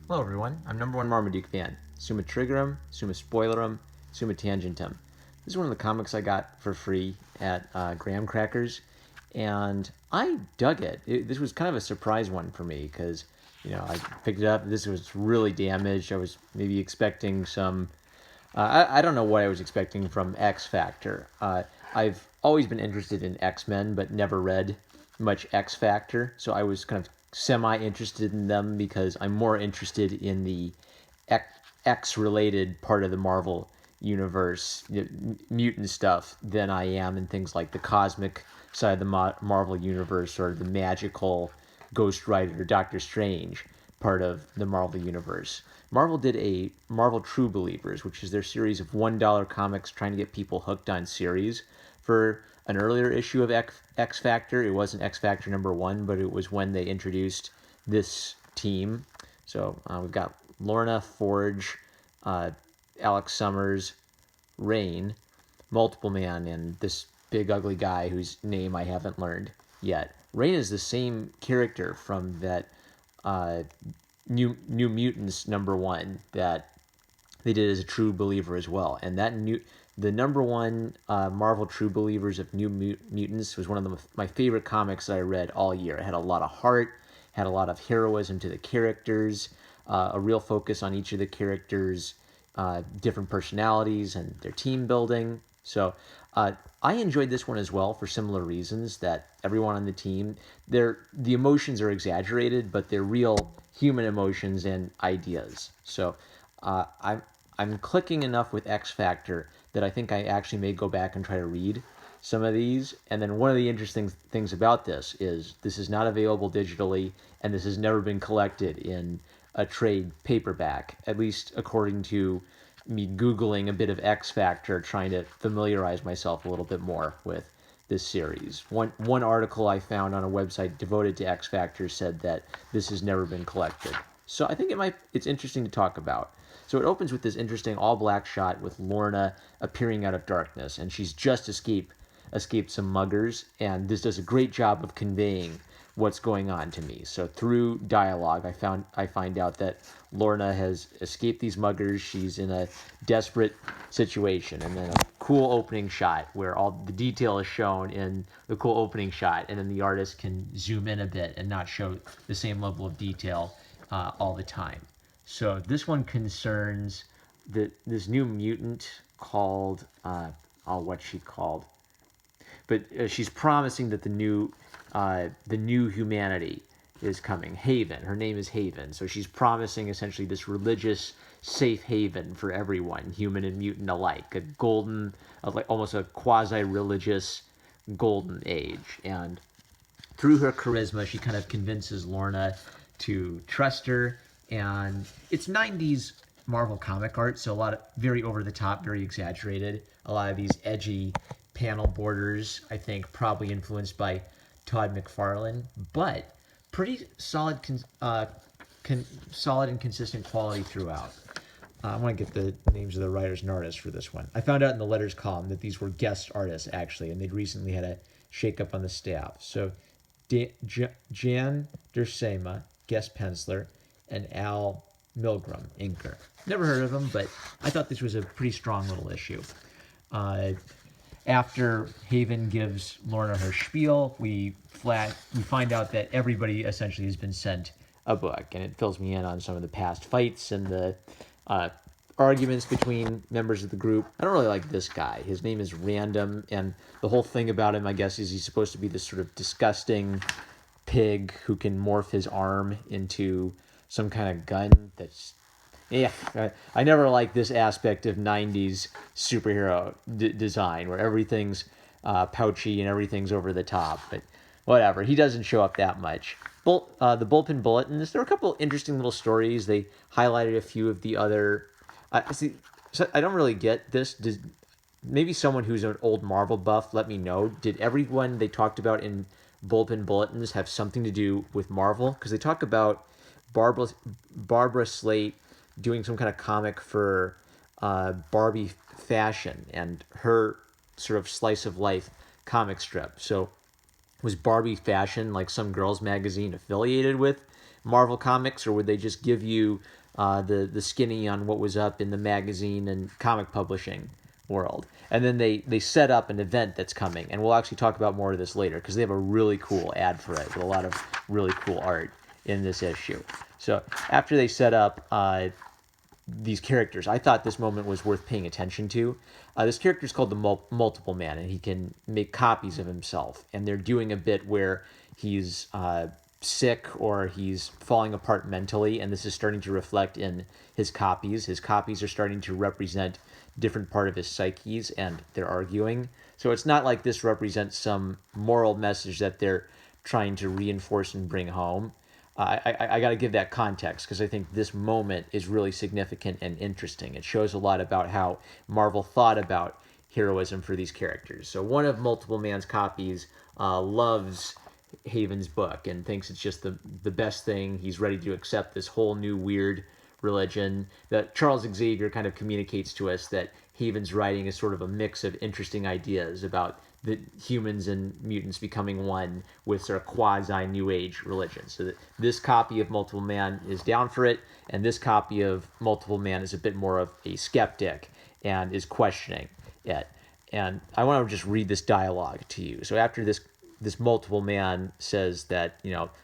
Hello everyone, I'm number one Marmaduke fan. Summa Trigorum, Summa Spoilerum, Summa Tangentum. This is one of the comics I got for free at Graham Crackers, and I dug it. This was kind of a surprise one for me because, I picked it up. This was really damaged. I was maybe expecting some. I don't know what I was expecting from X Factor. I've always been interested in X-Men, but never read much X Factor, so I was kind of semi-interested in them because I'm more interested in the X-related part of the Marvel universe, mutant stuff, than I am in things like the cosmic side of the Marvel universe or the magical Ghost Rider, Doctor Strange part of the Marvel universe. Marvel did a Marvel True Believers, which is their series of $1 comics trying to get people hooked on series for an earlier issue of X Factor. It wasn't X Factor #1, but it was when they introduced this team. So we've got Lorna, Forge, Alex Summers, Rain, Multiple Man, and this big ugly guy whose name I haven't learned yet. Rain is the same character from that New Mutants #1 that they did as a True Believer as well, and the #1 Marvel True Believers of New Mutants was one of my favorite comics that I read all year. It had a lot of heart, had a lot of heroism to the characters, a real focus on each of the characters' different personalities and their team building. So I enjoyed this one as well for similar reasons. That everyone on the team, the emotions are exaggerated, but they're real human emotions and ideas. So I'm clicking enough with X Factor that I think I actually may go back and try to read some of these. And then one of the interesting things about this is not available digitally, and this has never been collected in a trade paperback, at least according to me Googling a bit of X Factor, trying to familiarize myself a little bit more with this series. One article I found on a website devoted to X Factor said that this has never been collected. So I think it's interesting to talk about. So it opens with this interesting all black shot with Lorna appearing out of darkness, and she's just escaped some muggers, and this does a great job of conveying what's going on to me. So through dialogue, I find out that Lorna has escaped these muggers. She's in a desperate situation, and then a cool opening shot where all the detail is shown in the cool opening shot, and then the artist can zoom in a bit and not show the same level of detail all the time. So this one concerns this new mutant called what's she called? But she's promising that the new humanity is coming. Haven. Her name is Haven. So she's promising essentially this religious safe haven for everyone, human and mutant alike. Like almost a quasi-religious golden age. And through her charisma, she kind of convinces Lorna to trust her. And it's 90s Marvel comic art, so a lot of very over the top, very exaggerated. A lot of these edgy panel borders, I think, probably influenced by Todd McFarlane, but pretty solid, solid and consistent quality throughout. I want to get the names of the writers and artists for this one. I found out in the letters column that these were guest artists, actually, and they'd recently had a shakeup on the staff. So Jan Dersema, guest penciler, and Al Milgram, inker. Never heard of them, but I thought this was a pretty strong little issue. After Haven gives Lorna her spiel, we find out that everybody essentially has been sent a book, and it fills me in on some of the past fights and the arguments between members of the group. I don't really like this guy. His name is Random, and the whole thing about him, I guess, is he's supposed to be this sort of disgusting pig who can morph his arm into some kind of gun that's... Yeah, I never liked this aspect of 90s superhero design where everything's pouchy and everything's over the top, but whatever. He doesn't show up that much. The Bullpen Bulletins, there were a couple interesting little stories. They highlighted a few of the other... so I don't really get this. Maybe someone who's an old Marvel buff, let me know. Did everyone they talked about in Bullpen Bulletins have something to do with Marvel? Because they talk about Barbara Slate doing some kind of comic for Barbie Fashion and her sort of slice of life comic strip. So was Barbie Fashion like some girls magazine affiliated with Marvel Comics, or would they just give you the skinny on what was up in the magazine and comic publishing world? And then they set up an event that's coming, and we'll actually talk about more of this later because they have a really cool ad for it with a lot of really cool art in this issue. So after they set up these characters, I thought this moment was worth paying attention to. This character is called the Multiple Man, and he can make copies of himself. And they're doing a bit where he's sick or he's falling apart mentally, and this is starting to reflect in his copies. His copies are starting to represent different part of his psyches, and they're arguing. So it's not like this represents some moral message that they're trying to reinforce and bring home. I got to give that context because I think this moment is really significant and interesting. It shows a lot about how Marvel thought about heroism for these characters. So one of Multiple Man's copies loves Haven's book and thinks it's just the best thing. He's ready to accept this whole new weird religion. That Charles Xavier kind of communicates to us that Haven's writing is sort of a mix of interesting ideas about the humans and mutants becoming one with sort of quasi New Age religion. So that this copy of Multiple Man is down for it, and this copy of Multiple Man is a bit more of a skeptic and is questioning it. And I want to just read this dialogue to you. So after this Multiple Man says that,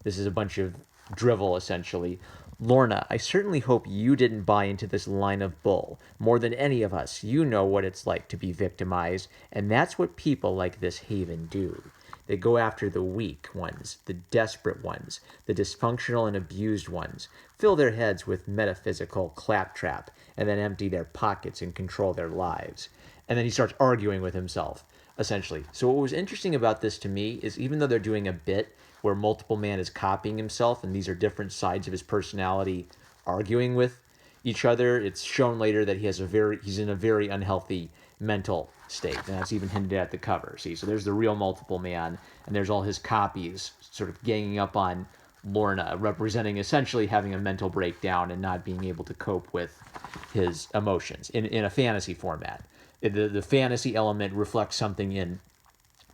this is a bunch of drivel, essentially. Lorna, I certainly hope you didn't buy into this line of bull. More than any of us, you know what it's like to be victimized, and that's what people like this Haven do. They go after the weak ones, the desperate ones, the dysfunctional and abused ones, fill their heads with metaphysical claptrap, and then empty their pockets and control their lives. And then he starts arguing with himself, essentially. So what was interesting about this to me is even though they're doing a bit where Multiple Man is copying himself, and these are different sides of his personality arguing with each other, it's shown later that he's in a very unhealthy mental state, and that's even hinted at the cover. See, so there's the real Multiple Man, and there's all his copies sort of ganging up on Lorna, representing essentially having a mental breakdown and not being able to cope with his emotions in a fantasy format. The fantasy element reflects something in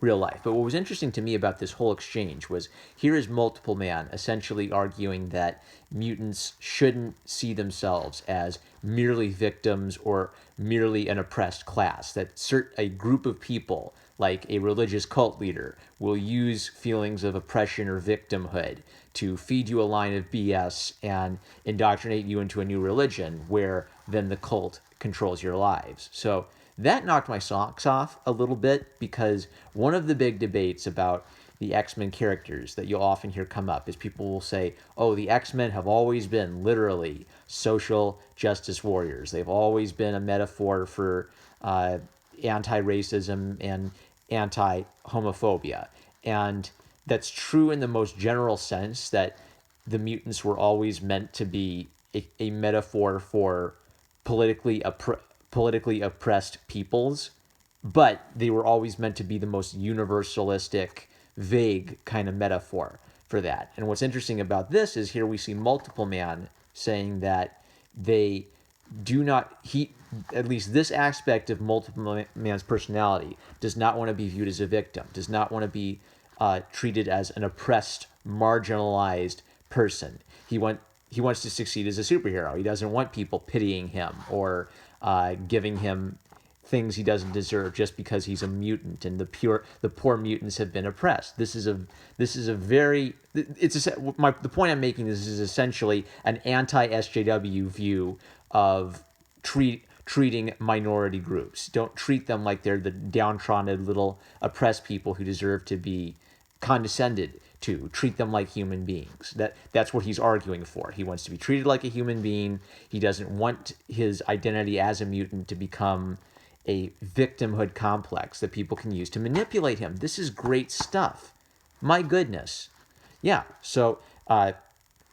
real life. But what was interesting to me about this whole exchange was here is Multiple Man essentially arguing that mutants shouldn't see themselves as merely victims or merely an oppressed class, that a group of people, like a religious cult leader, will use feelings of oppression or victimhood to feed you a line of BS and indoctrinate you into a new religion where then the cult controls your lives. So that knocked my socks off a little bit because one of the big debates about the X-Men characters that you'll often hear come up is people will say, oh, the X-Men have always been literally social justice warriors. They've always been a metaphor for anti-racism and anti-homophobia. And that's true in the most general sense that the mutants were always meant to be a metaphor for politically oppressed peoples, but they were always meant to be the most universalistic, vague kind of metaphor for that. And what's interesting about this is here we see Multiple Man saying that they do not, at least this aspect of Multiple Man's personality does not want to be viewed as a victim, does not want to be treated as an oppressed, marginalized person. He wants to succeed as a superhero. He doesn't want people pitying him or giving him things he doesn't deserve just because he's a mutant and the poor mutants have been oppressed. The point I'm making is essentially an anti-SJW view of treating minority groups. Don't treat them like they're the downtrodden little oppressed people who deserve to be condescended to. Treat them like human beings. That's what he's arguing for. He wants to be treated like a human being. He doesn't want his identity as a mutant to become a victimhood complex that people can use to manipulate him. This is great stuff. My goodness. Yeah, so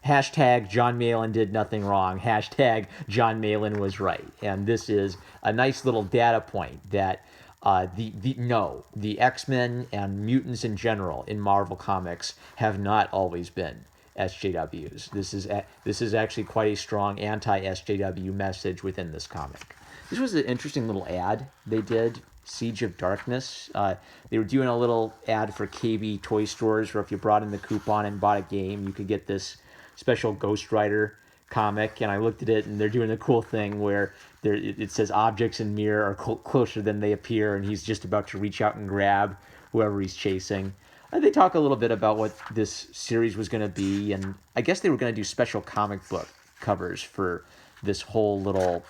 hashtag John Malin did nothing wrong. Hashtag John Malin was right. And this is a nice little data point that the X-Men and mutants in general in Marvel Comics have not always been SJWs. This is actually quite a strong anti-SJW message within this comic. This was an interesting little ad they did, Siege of Darkness. They were doing a little ad for KB toy stores where if you brought in the coupon and bought a game, you could get this special Ghost Rider comic, and I looked at it, and they're doing a cool thing where it says objects in mirror are closer than they appear, and he's just about to reach out and grab whoever he's chasing. They talk a little bit about what this series was going to be, and I guess they were going to do special comic book covers for this whole little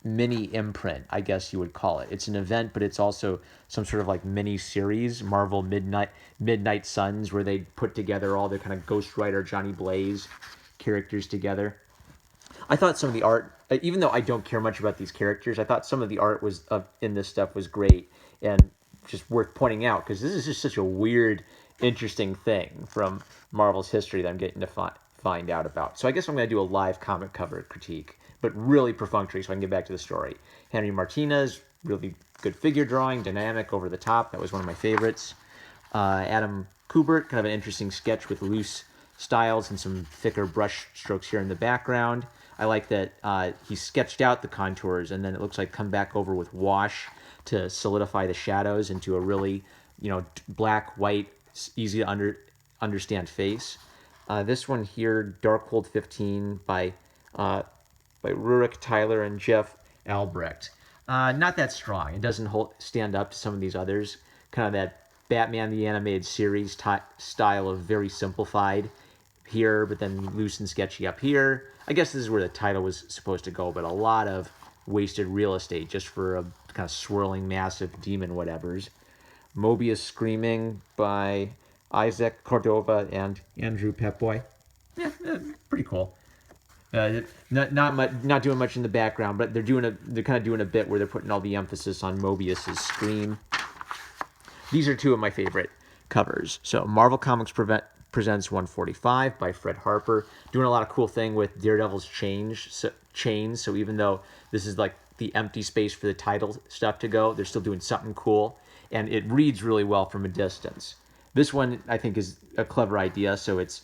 mini imprint, I guess you would call it. It's an event, but it's also some sort of like mini series, Marvel Midnight Suns, where they put together all the kind of Ghost Rider, Johnny Blaze characters together. I thought some of the art, even though I don't care much about these characters, I thought some of the art was in this stuff was great and just worth pointing out, because this is just such a weird, interesting thing from Marvel's history that I'm getting to find out about. So I guess I'm going to do a live comic cover critique, but really perfunctory, so I can get back to the story. Henry Martinez, really good figure drawing, dynamic, over the top. That was one of my favorites. Adam Kubert, kind of an interesting sketch with loose styles and some thicker brush strokes here in the background. I like that he sketched out the contours, and then it looks like come back over with wash to solidify the shadows into a really, black, white, easy to understand face. This one here, Darkhold 15 by Rurik Tyler and Jeff Albrecht. Not that strong. It doesn't stand up to some of these others. Kind of that Batman the Animated Series style of very simplified here, but then loose and sketchy up here. I guess this is where the title was supposed to go, but a lot of wasted real estate just for a kind of swirling, massive demon whatevers. Mobius Screaming by Isaac Cordova and Andrew Pepboy. Yeah, pretty cool. Not doing much in the background, but they're kind of doing a bit where they're putting all the emphasis on Mobius's scream. These are two of my favorite covers. So Marvel Comics presents 145 by Fred Harper, doing a lot of cool thing with Daredevil's chains. So even though this is like the empty space for the title stuff to go, they're still doing something cool, and it reads really well from a distance. This one I think is a clever idea. So it's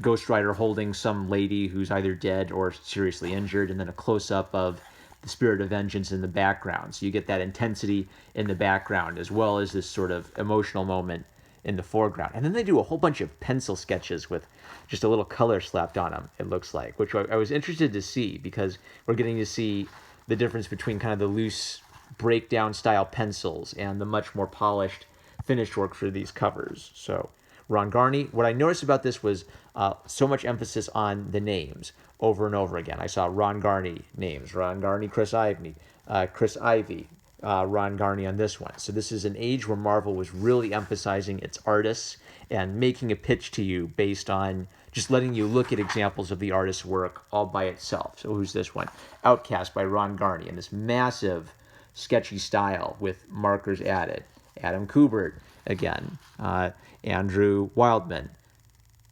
Ghost Rider holding some lady who's either dead or seriously injured, and then a close-up of the Spirit of Vengeance in the background. So you get that intensity in the background as well as this sort of emotional moment in the foreground. And then they do a whole bunch of pencil sketches with just a little color slapped on them, it looks like, which I was interested to see, because we're getting to see the difference between kind of the loose breakdown style pencils and the much more polished finished work for these covers. So Ron Garney, what I noticed about this was so much emphasis on the names over and over again. I saw Ron Garney names, Ron Garney, Chris Ivy, Ron Garney on this one. So this is an age where Marvel was really emphasizing its artists and making a pitch to you based on just letting you look at examples of the artist's work all by itself. So who's this one? Outcast by Ron Garney, in this massive, sketchy style with markers added. Adam Kubert, again. Andrew Wildman.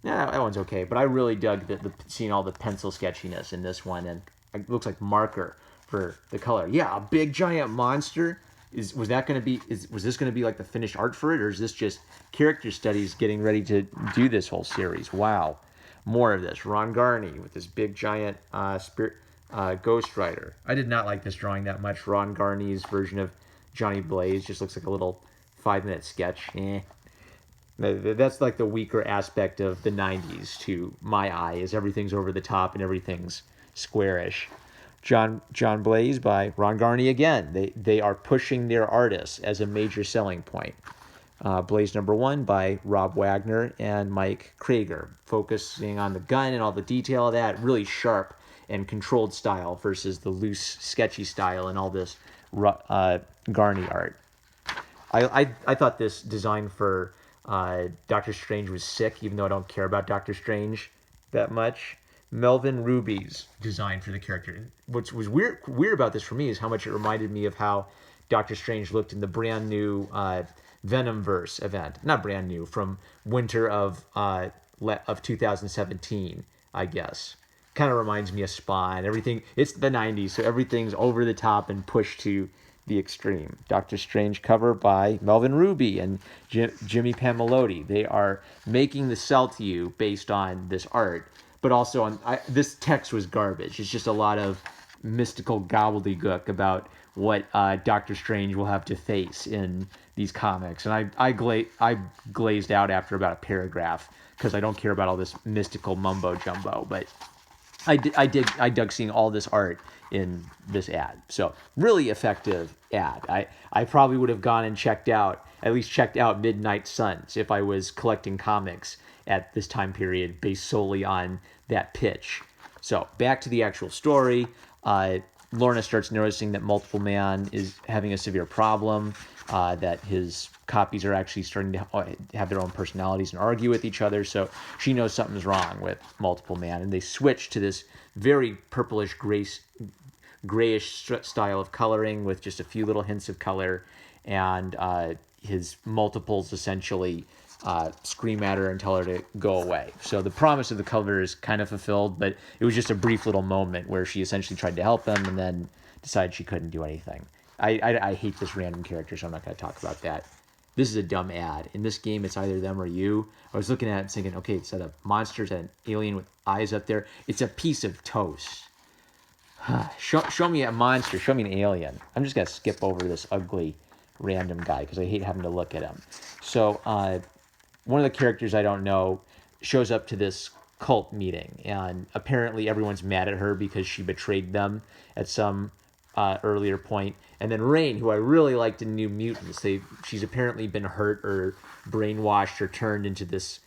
Yeah, that one's okay, but I really dug seeing all the pencil sketchiness in this one, and it looks like marker for the color. Yeah, a big giant monster. Was this going to be like the finished art for it, or is this just character studies getting ready to do this whole series? Wow, more of this. Ron Garney with this big giant Ghost Rider. I did not like this drawing that much. Ron Garney's version of Johnny Blaze just looks like a little 5-minute sketch. That's like the weaker aspect of the 90s to my eye, is everything's over the top and everything's squarish. John Blaze by Ron Garney again. They are pushing their artists as a major selling point. Blaze #1 by Rob Wagner and Mike Krager, focusing on the gun and all the detail of that, really sharp and controlled style versus the loose, sketchy style and all this Garney art. I thought this design for Doctor Strange was sick, even though I don't care about Doctor Strange that much. Melvin Ruby's design for the character. What was weird about this for me is how much it reminded me of how Doctor Strange looked in the brand new Venomverse event. Not brand new, from winter of 2017, I guess. Kind of reminds me of Spawn. Everything, it's the 90s, so everything's over the top and pushed to the extreme. Doctor Strange cover by Melvin Ruby and Jimmy Pamalotti. They are making the sell to you based on this art, but also on this text was garbage. It's just a lot of mystical gobbledygook about what Doctor Strange will have to face in these comics. And I glazed out after about a paragraph because I don't care about all this mystical mumbo jumbo. But I dug seeing all this art in this ad. So really effective ad. I probably would have gone and at least checked out Midnight Suns if I was collecting comics at this time period based solely on that pitch. So back to the actual story. Lorna starts noticing that Multiple Man is having a severe problem, that his copies are actually starting to have their own personalities and argue with each other. So she knows something's wrong with Multiple Man, and they switch to this very purplish grayish style of coloring with just a few little hints of color, and his multiples essentially scream at her and tell her to go away. So the promise of the cover is kind of fulfilled, but it was just a brief little moment where she essentially tried to help them and then decided she couldn't do anything. I hate this random character, so I'm not going to talk about that. This is a dumb ad. In this game, it's either them or you. I was looking at it and thinking, okay, it's a monster, it's an alien with eyes up there. It's a piece of toast. Show me a monster, show me an alien. I'm just going to skip over this ugly random guy because I hate having to look at him. So one of the characters I don't know shows up to this cult meeting, and apparently everyone's mad at her because she betrayed them at some earlier point. And then Rain, who I really liked in New Mutants, she's apparently been hurt or brainwashed or turned into this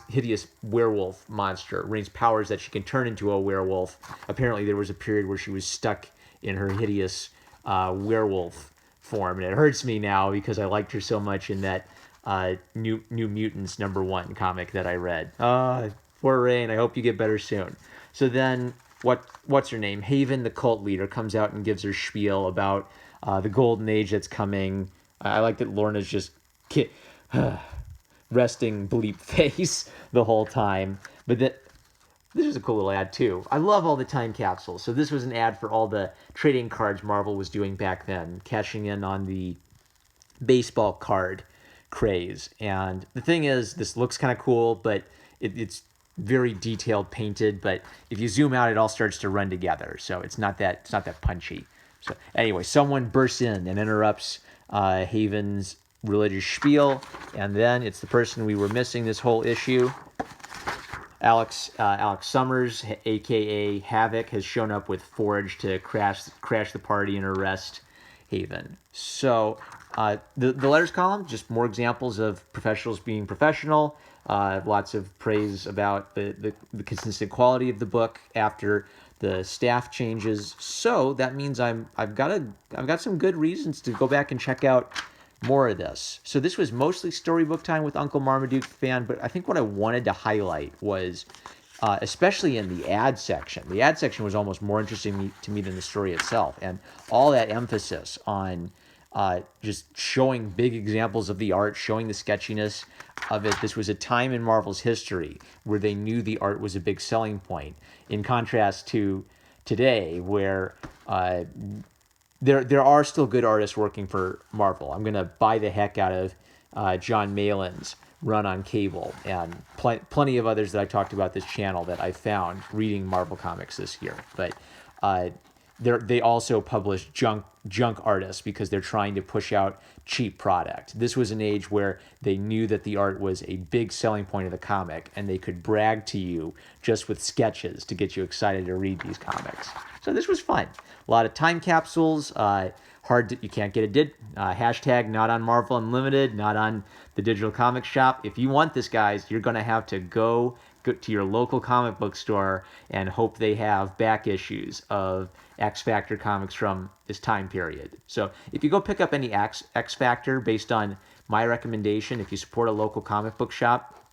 hideous werewolf monster. Rain's power is that she can turn into a werewolf. Apparently there was a period where she was stuck in her hideous werewolf form, and it hurts me now because I liked her so much in that New Mutants #1 comic that I read. Poor Rain, I hope you get better soon. So then what's her name? Haven, the cult leader, comes out and gives her spiel about the golden age that's coming. I like that Lorna's just resting bleep face the whole time. But this was a cool little ad too. I love all the time capsules. So this was an ad for all the trading cards Marvel was doing back then, cashing in on the baseball card craze. And the thing is, this looks kind of cool, but it's very detailed painted, but if you zoom out, it all starts to run together. So it's not that punchy. So anyway, someone bursts in and interrupts Haven's religious spiel, and then it's the person we were missing this whole issue. Alex Summers, aka Havoc, has shown up with Forge to crash the party and arrest Haven. So the letters column, just more examples of professionals being professional. Lots of praise about the consistent quality of the book after the staff changes. So that means I've got some good reasons to go back and check out more of this. So this was mostly storybook time with Uncle Marmaduke fan, but I think what I wanted to highlight was, especially in the ad section. The ad section was almost more interesting to me than the story itself, and all that emphasis on just showing big examples of the art, showing the sketchiness of it. This was a time in Marvel's history where they knew the art was a big selling point, in contrast to today, where there are still good artists working for Marvel. I'm going to buy the heck out of John Malin's run on Cable, and plenty of others that I talked about this channel that I found reading Marvel Comics this year. But they also publish junk artists because they're trying to push out cheap product. This was an age where they knew that the art was a big selling point of the comic, and they could brag to you just with sketches to get you excited to read these comics. So this was fun. A lot of time capsules. You can't get it. Hashtag not on Marvel Unlimited, not on the digital comic shop. If you want this, guys, you're going to have to go to your local comic book store and hope they have back issues of X Factor comics from this time period. So if you go pick up any X Factor based on my recommendation, if you support a local comic book shop,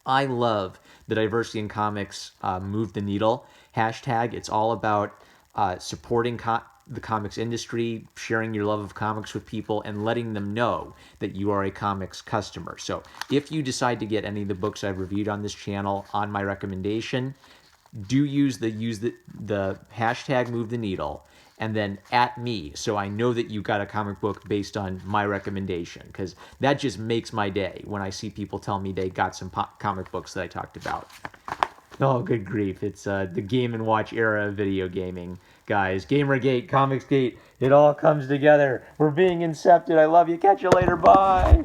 I love the Diversity in Comics Move the Needle hashtag. It's all about supporting the comics industry, sharing your love of comics with people, and letting them know that you are a comics customer. So if you decide to get any of the books I've reviewed on this channel on my recommendation, do use the hashtag Move the Needle and then @me, so I know that you got a comic book based on my recommendation, because that just makes my day when I see people tell me they got some comic books that I talked about. Oh, good grief. It's the Game & Watch era of video gaming. Guys, Gamergate, Comicsgate, it all comes together. We're being incepted. I love you. Catch you later. Bye.